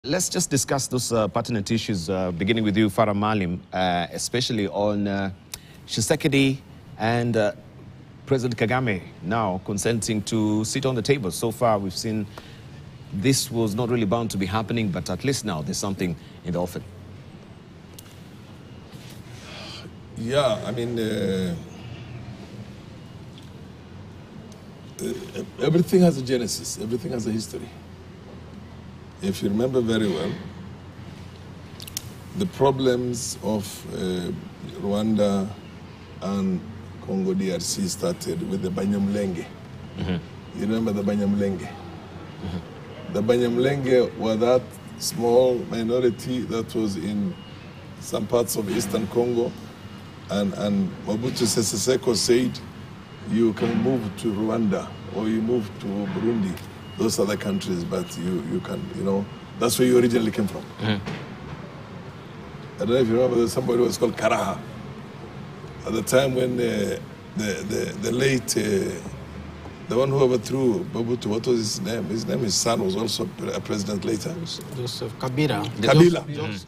Let's just discuss those pertinent issues, beginning with you, Farah Maalim, especially on Tshisekedi and President Kagame now consenting to sit on the table. So far, we've seen this was not really bound to be happening, but at least now there's something in the offing. Yeah, I mean, everything has a genesis, everything has a history. If you remember very well, the problems of Rwanda and Congo DRC started with the Banyamulenge. You remember the Banyamulenge? The Banyamulenge were that small minority that was in some parts of Eastern Congo, and Mobutu Sese Seko said, you can move to Rwanda or you move to Burundi, those other countries, but you can, you know, that's where you originally came from. I don't know if you remember, there's somebody who was called Karaha. At the time when the late, the one who overthrew Mobutu, what was his name? His name, his son was also a president later. Joseph Kabila. Kabila.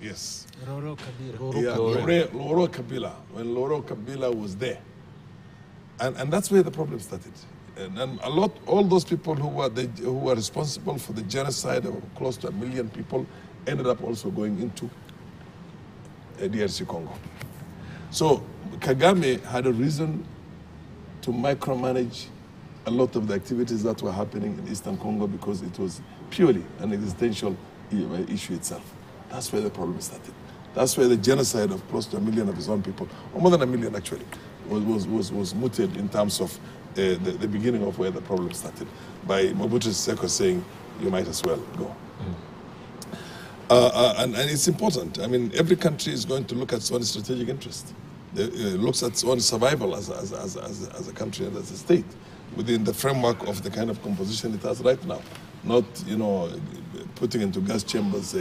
Yes. Roro Kabila. Yeah, Loro Kabila. When Loro Kabila was there. And that's where the problem started. And all those people who were responsible for the genocide of close to 1 million people ended up also going into DRC Congo. So Kagame had a reason to micromanage a lot of the activities that were happening in Eastern Congo because it was purely an existential issue itself. That's where the problem started. That's where the genocide of close to 1 million of his own people, or more than 1 million actually, was mooted in terms of the beginning of where the problem started, by Mobutu Seko saying, you might as well go. And it's important. I mean, every country is going to look at its own strategic interest. It looks at its own survival as a country and as a state within the framework of the kind of composition it has right now. Not, you know, putting into gas chambers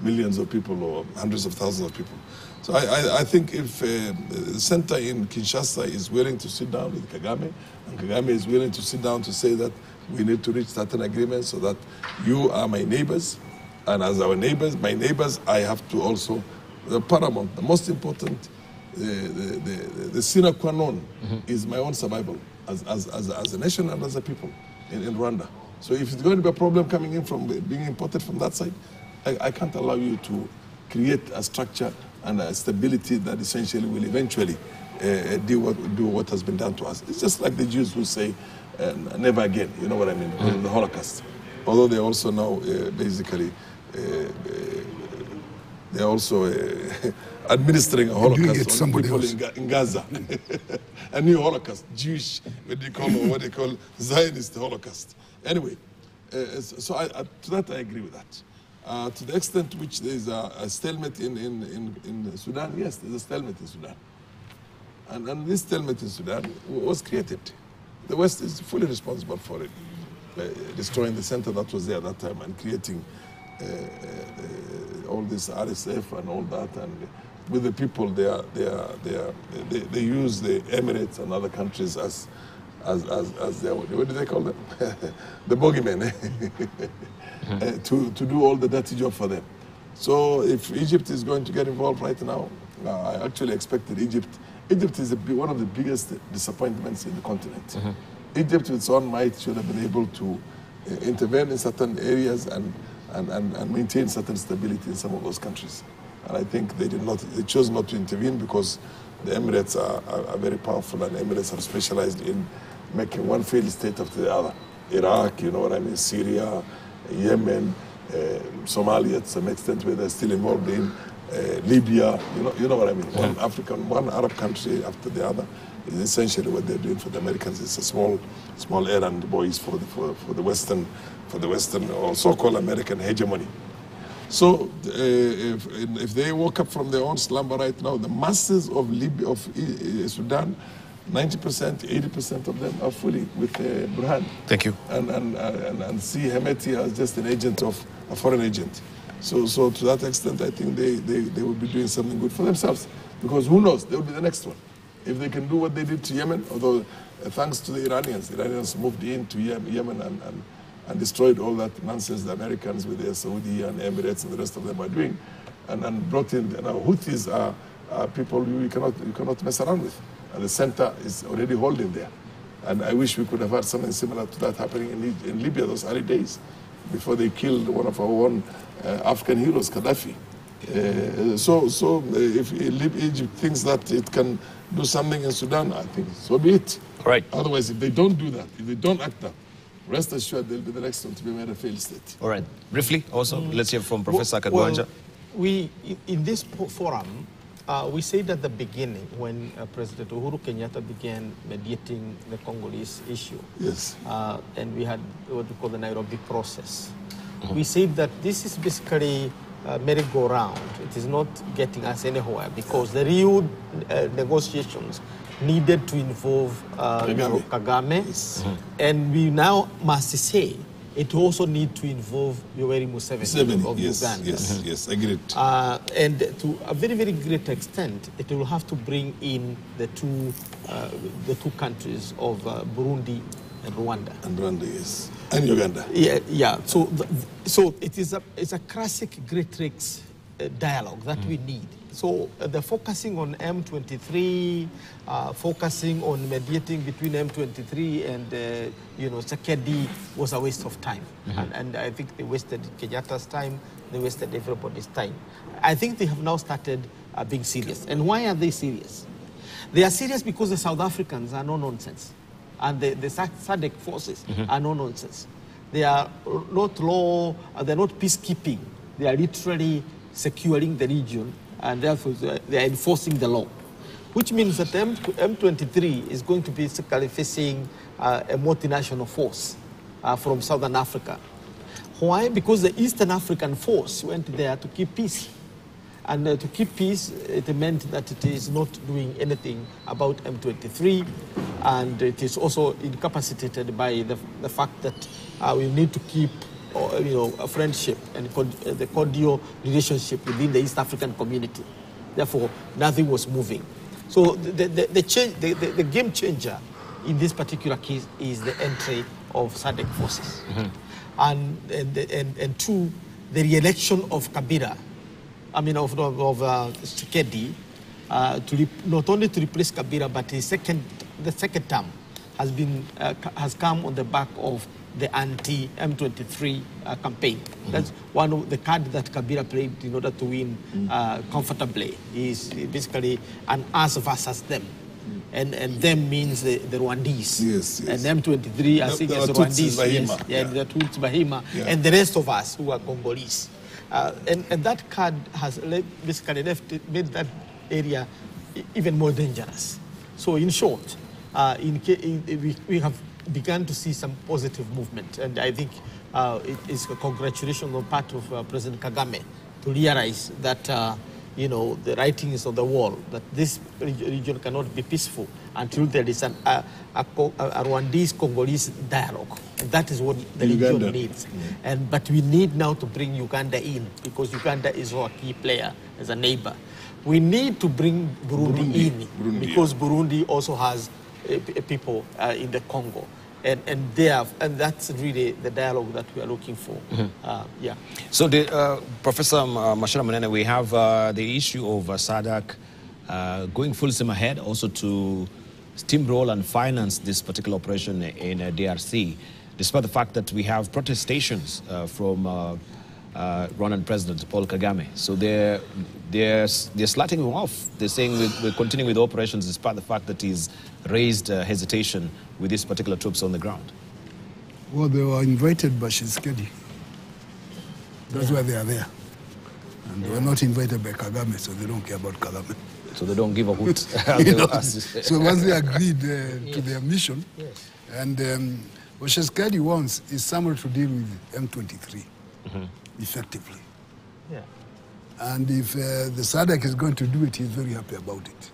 millions of people or hundreds of thousands of people. So I think if the center in Kinshasa is willing to sit down with Kagame, and Kagame is willing to sit down to say that we need to reach certain agreements so that you are my neighbors, and as our neighbors, my neighbors, I have to also, the paramount, the most important, the sine qua non is my own survival as a nation and as a people in Rwanda. So if it's going to be a problem coming in from being imported from that side, I can't allow you to create a structure and a stability that essentially will eventually do what has been done to us. It's just like the Jews who say, never again, you know what I mean, the Holocaust. Although they also now basically, they're also administering a Holocaust on people in Gaza. A new Holocaust, Jewish, what they call Zionist Holocaust. Anyway, so to that I agree with that. To the extent which there is a stalemate in Sudan, yes, there's a stalemate in Sudan. And this stalemate in Sudan was created. The West is fully responsible for it, destroying the center that was there at that time and creating all this RSF and all that. And with the people, they use the Emirates and other countries as their, what do they call them? The bogeymen. To do all the dirty job for them. So if Egypt is going to get involved right now, I actually expected Egypt. Egypt is one of the biggest disappointments in the continent. Egypt, with its own might, should have been able to intervene in certain areas and maintain certain stability in some of those countries. And I think they did not. They chose not to intervene because the Emirates are very powerful, and Emirates are specialized in making one failed state after the other. Iraq, you know what I mean, Syria, Yemen, Somalia to some extent, where they're still involved in Libya, you know what I mean. One Arab country after the other is essentially what they're doing for the Americans. It's a small errand boys for the Western or so-called American hegemony. So if they woke up from their own slumber right now, the masses of Sudan, 90%, 80% of them are fully with Burhan. Thank you. And see Hemeti as just an agent of a foreign agent. So to that extent, I think they will be doing something good for themselves. Because who knows, they will be the next one. If they can do what they did to Yemen, although thanks to the Iranians moved into Yemen and destroyed all that nonsense the Americans with their Saudi and Emirates and the rest of them are doing, and brought in. Now Houthis are people you cannot mess around with, and the center is already holding there. And I wish we could have had something similar to that happening in Libya those early days, before they killed one of our own African heroes, Gaddafi. If Egypt thinks that it can do something in Sudan, I think so be it. Right. Otherwise, if they don't do that, if they don't act up, rest assured they'll be the next one to be made a failed state. All right. Briefly, also, let's hear from Professor Kagwanja. Well, in this forum, we said at the beginning, when President Uhuru Kenyatta began mediating the Congolese issue, yes, and we had what we call the Nairobi process, we said that this is basically merry-go-round. It is not getting us anywhere, because the real negotiations needed to involve Kagame, yes. And we now must say it also needs to involve Yoweri Museveni of Uganda. Yes, agreed. And to a very, very great extent, it will have to bring in the two countries of Burundi and Rwanda. And Rwanda, yes. And Uganda. Yeah. So it's a classic Great Lakes dialogue that we need. So the focusing on M23, focusing on mediating between M23 and Tshisekedi was a waste of time. And I think they wasted Kenyatta's time, they wasted everybody's time. I think they have now started being serious. And why are they serious? They are serious because the South Africans are no nonsense, and the SADC forces are no nonsense. They are not law, they're not peacekeeping. They are literally securing the region, and therefore they are enforcing the law, which means that M23 is going to be basically facing a multinational force from Southern Africa. Why? Because the Eastern African force went there to keep peace. And to keep peace, it meant that it is not doing anything about M23, and it is also incapacitated by the fact that we need to keep a friendship and the cordial relationship within the East African community. Therefore, nothing was moving. So the game changer in this particular case is the entry of SADC forces. And two, the re-election of Kabila, of Tshisekedi, not only to replace Kabila, but the second term has come on the back of the anti-M23 campaign. That's one of the cards that Kabila played in order to win comfortably. Is basically an us versus them. And them means the Rwandese. Yes. And M23, I think, is Rwandese. The Tutsi Bahima, and the rest of us who are Congolese. And that card has basically made that area even more dangerous. So in short, we have begun to see some positive movement, and I think it is a congratulation on the part of President Kagame to realize that the writing is on the wall, that this region cannot be peaceful until there is a Rwandese-Congolese dialogue. And that is what the region needs. But we need now to bring Uganda in, because Uganda is our key player as a neighbor. We need to bring Burundi in, because Burundi also has people in the Congo. And that's really the dialogue that we are looking for. So, Professor Mashara Munene, we have the issue of SADC going full steam ahead, also to steamroll and finance this particular operation in DRC, despite the fact that we have protestations from Rwandan President Paul Kagame. So they're sliding him off. They're saying we're continuing with operations despite the fact that he's raised hesitation with these particular troops on the ground. Well, they were invited by Tshisekedi. That's why they are there. And they were not invited by Kagame, so they don't care about Kagame. So they don't give a hoot. So once they agreed to their mission, and what Tshisekedi wants is someone to deal with M23 effectively. And if the SADC is going to do it, he's very happy about it.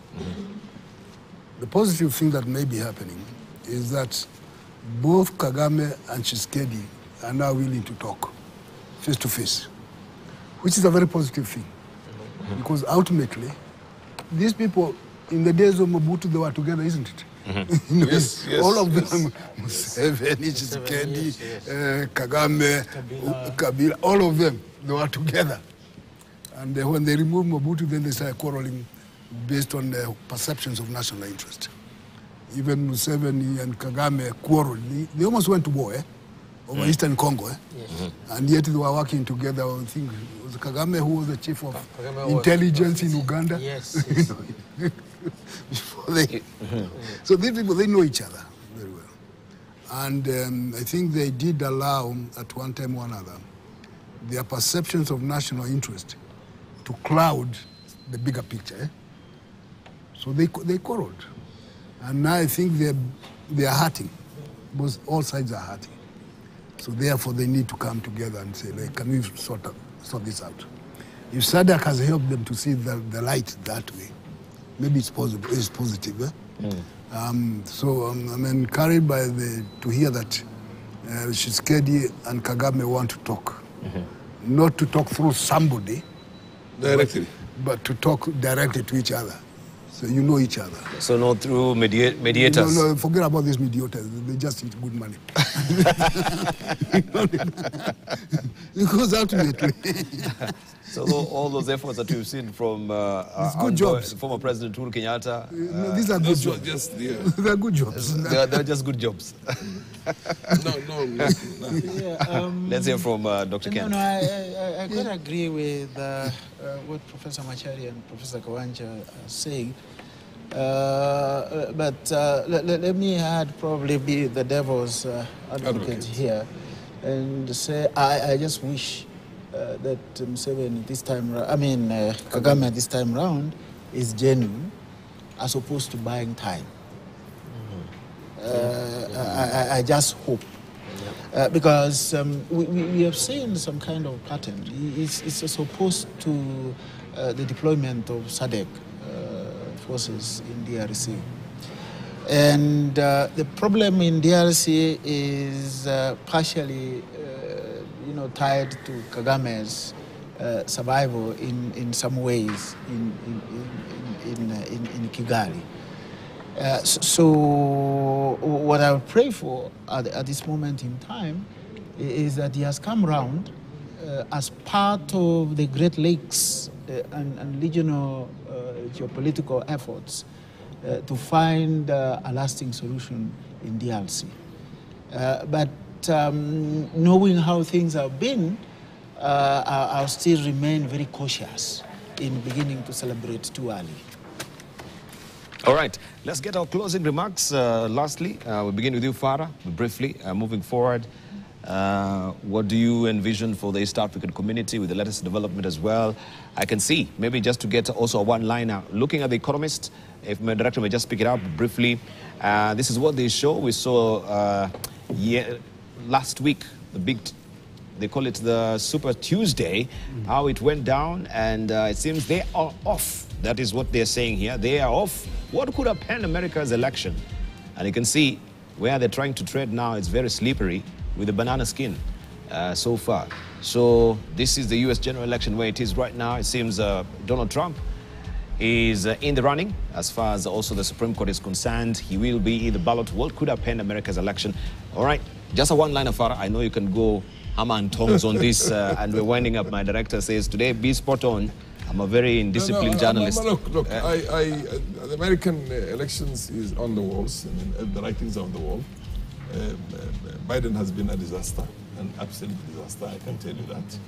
The positive thing that may be happening is that both Kagame and Tshisekedi are now willing to talk face to face, which is a very positive thing. Because ultimately, these people, in the days of Mobutu, they were together, isn't it? Yes, yes, all of them, Museveni, Tshisekedi, Kagame, Kabila, all of them, they were together. And when they removed Mobutu, then they started quarreling based on their perceptions of national interest. Even Museveni and Kagame quarreled. They almost went to war, over Eastern Congo. Yes. And yet they were working together. I think it was Kagame who was the chief of intelligence in Uganda. Yes. Before they, so these people, they know each other very well. And I think they did allow, at one time or another, their perceptions of national interest to cloud the bigger picture. So they quarreled. And now I think they are hurting. Both, all sides are hurting. So therefore they need to come together and say, like, can we sort this out? If SADC has helped them to see the light that way, maybe it's possible, it's positive. So I'm encouraged by to hear that Tshisekedi and Kagame want to talk. Not to talk through somebody. Directly. But to talk directly to each other. So you know each other. So not through mediators? No, forget about these mediators. They just eat good money. Because ultimately... So all those efforts that we've seen from good jobs. Former President Uhuru Kenyatta... no, these are good jobs. Just, yeah. They're good jobs. They're just good jobs. No. Let's hear from Dr. Kent. No, I quite agree with what Professor Machari and Professor Kawanja are saying. But let me add, probably be the devil's advocate here and say I just wish that Museveni this time, Kagame this time round is genuine as opposed to buying time. I just hope. Because we have seen some kind of pattern. It's opposed to the deployment of SADC forces in DRC. And the problem in DRC is partially tied to Kagame's survival in some ways in Kigali. So what I would pray for at this moment in time is that he has come round as part of the Great Lakes and regional geopolitical efforts to find a lasting solution in DRC. But knowing how things have been, I'll still remain very cautious in beginning to celebrate too early. All right, let's get our closing remarks. Lastly, we'll begin with you, Farah, briefly, moving forward. What do you envision for the East African community with the latest development as well? I can see, maybe just to get also a one-liner, looking at The Economist, if my director may just pick it up briefly, this is what they show. We saw last week, they call it the Super Tuesday, how it went down, and it seems they are off. That is what they're saying here. They are off. What could have panned America's election? And you can see where they're trying to tread now, it's very slippery with the banana skin so far. So this is the US general election where it is right now. It seems Donald Trump is in the running as far as also the Supreme Court is concerned. He will be in the ballot. What could have panned America's election? All right, just a one-liner, Farah. I know you can go hammer and tongs on this, and we're winding up. My director says today, be spot on. I'm a very indisciplined journalist. Look, the American elections is on the walls. I mean, the writings are on the wall. Biden has been a disaster, an absolute disaster, I can tell you that.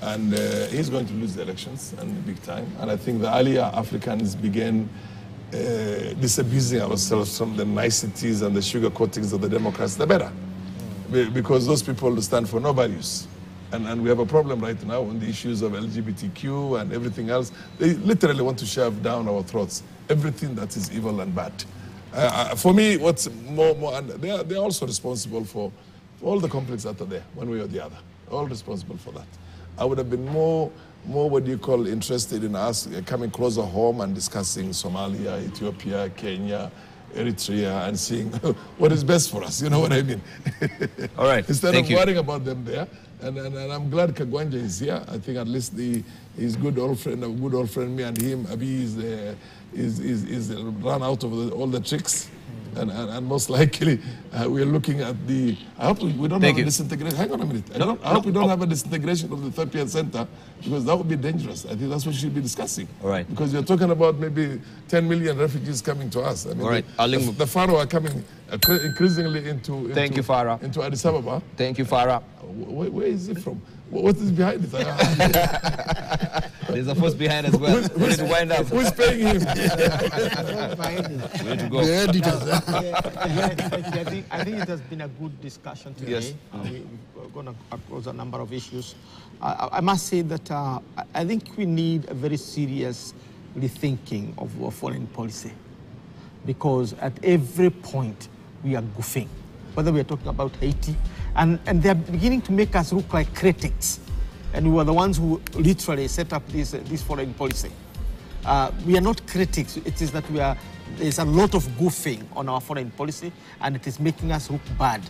And he's going to lose the elections, and big time. And I think the earlier Africans began disabusing ourselves from the niceties and the sugar coatings of the Democrats, the better. Because those people stand for no values. And we have a problem right now on the issues of LGBTQ and everything else. They literally want to shove down our throats everything that is evil and bad. For me, what's more and they're also responsible for all the conflicts that are there, one way or the other. All responsible for that. I would have been more what do you call interested in us coming closer home and discussing Somalia, Ethiopia, Kenya, Eritrea, and seeing what is best for us. You know what I mean? All right. Instead of worrying about them there. And I'm glad Kagwanja is here. I think at least his good old friend, me and him, Abi is run out of all the tricks. And most likely, we are looking at the. I hope we don't have a disintegration. Hang on a minute. I hope we don't have a disintegration of the Ethiopian center, because that would be dangerous. I think that's what we should be discussing. All right. Because you're talking about maybe 10 million refugees coming to us. I mean, all right. The Pharaoh are coming increasingly into Thank you, Farah. Into Addis Ababa. Thank you, Farah. Where is it from? What is behind it? There's a force behind as well. We need to wind up. Who's paying him? We need to go. The editors. I think it has been a good discussion today. Yes. We're going to across a number of issues. I must say that I think we need a very serious rethinking of our foreign policy, because at every point we are goofing, whether we are talking about Haiti, and they're beginning to make us look like critics, and we were the ones who literally set up this foreign policy. We are not critics. It is that there's a lot of goofing on our foreign policy, and it is making us look bad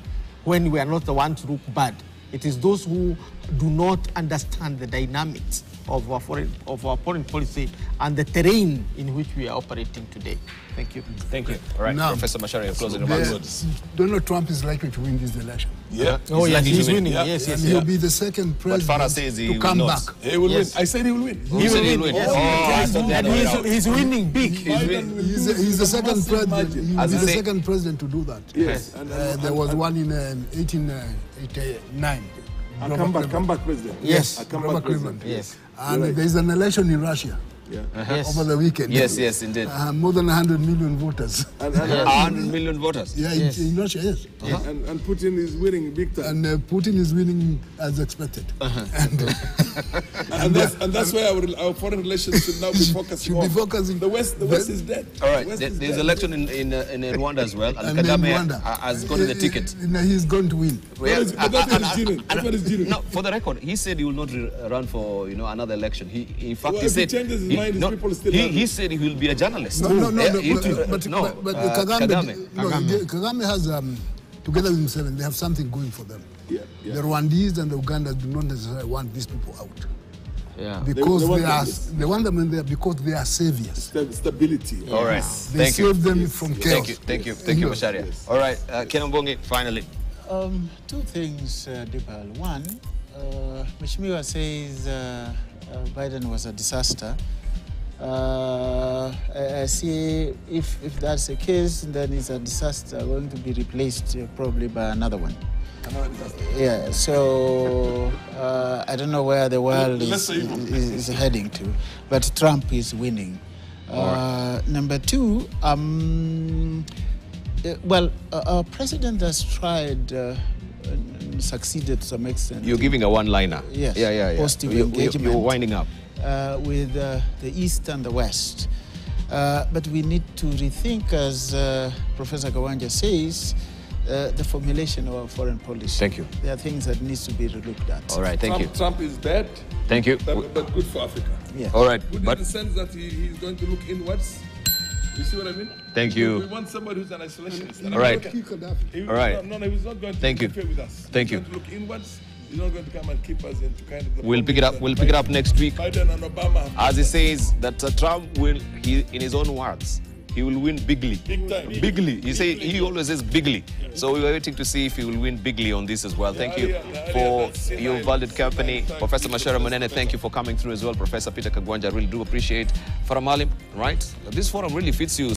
when we are not the ones who look bad. It is those who do not understand the dynamics of our foreign policy and the terrain in which we are operating today. Thank you. Thank you. All right, Now, Professor Macharia, your closing remarks. Donald Trump is likely to win this election. Yeah. Oh, yes, he's winning. Yeah. Yes, And yes. he'll be the second president says he to will come not. back. He will Yes. win. I said he will win. He will win. Yes. Oh, I thought the other way around. He's winning big. He's the second president. He will As be I the say- second president to do that. Yes. There was one in 1889. Come back, president. Yes. A comeback Robert president. Cleveland. Yes. And there's an election in Russia Yes. over the weekend. Yes, yes, indeed. More than 100 million voters. And 100 million voters. Yeah, Yes. in Russia, yes. and Putin is winning big time. And Putin is winning as expected. And that's why our foreign relations should now be focusing Should be on. focusing. The West is dead. All right, The West there's is dead. election in Rwanda as well, and And then Kagame Rwanda. has gotten the ticket. He's going to win. Well, But that's what he's doing. That's what he's doing. No, for the record, he said he will not run for another election. In fact, Well, he if he said changes his mind, his people still have he it. said he will be a journalist. No, Kagame. Kagame has, together with Museveni, they have something going for them. Yeah. The Rwandese and the Ugandans do not necessarily want these people out. Yeah. Because They want they want them in there because they are saviors. Stability. All right. They Thank you. save them from chaos. Thank you, Macharia. All right, Kenambongi, finally. Two things, Dibal. One, Mheshimiwa says Biden was a disaster. I see if that's the case, then it's a disaster going to be replaced probably by another one. Yeah, so I don't know where the world is heading to, but Trump is winning. Number two, our president has tried and succeeded to some extent. You're giving a one-liner. Yes, Yeah. positive engagement. You're winding up. With the East and the West. But we need to rethink, as Professor Kawanja says, the formulation of our foreign policy. Thank you. There are things that needs to be relooked at. All right, thank you. Trump is bad, Thank you. but good for Africa. Yeah. All right, Good but in the sense that he's going to look inwards. You see what I mean? Thank We you. want somebody who's an isolationist. All right. All right. No, he's not going to Thank you. interfere with us. Thank he's you. going to look inwards. He's not going to come and keep us into kind of the We'll pick it up. We'll pick it up next week. Biden and Obama. As he says that Trump will, in his own words, he will win bigly. Big time. Bigly. He always says bigly. So we are waiting to see if he will win bigly on this as well. Thank you for your valued company. Professor Macharia Munene, thank you for coming through as well. Professor Peter Kagwanja, I really do appreciate. Farah Malim, right? This forum really fits you.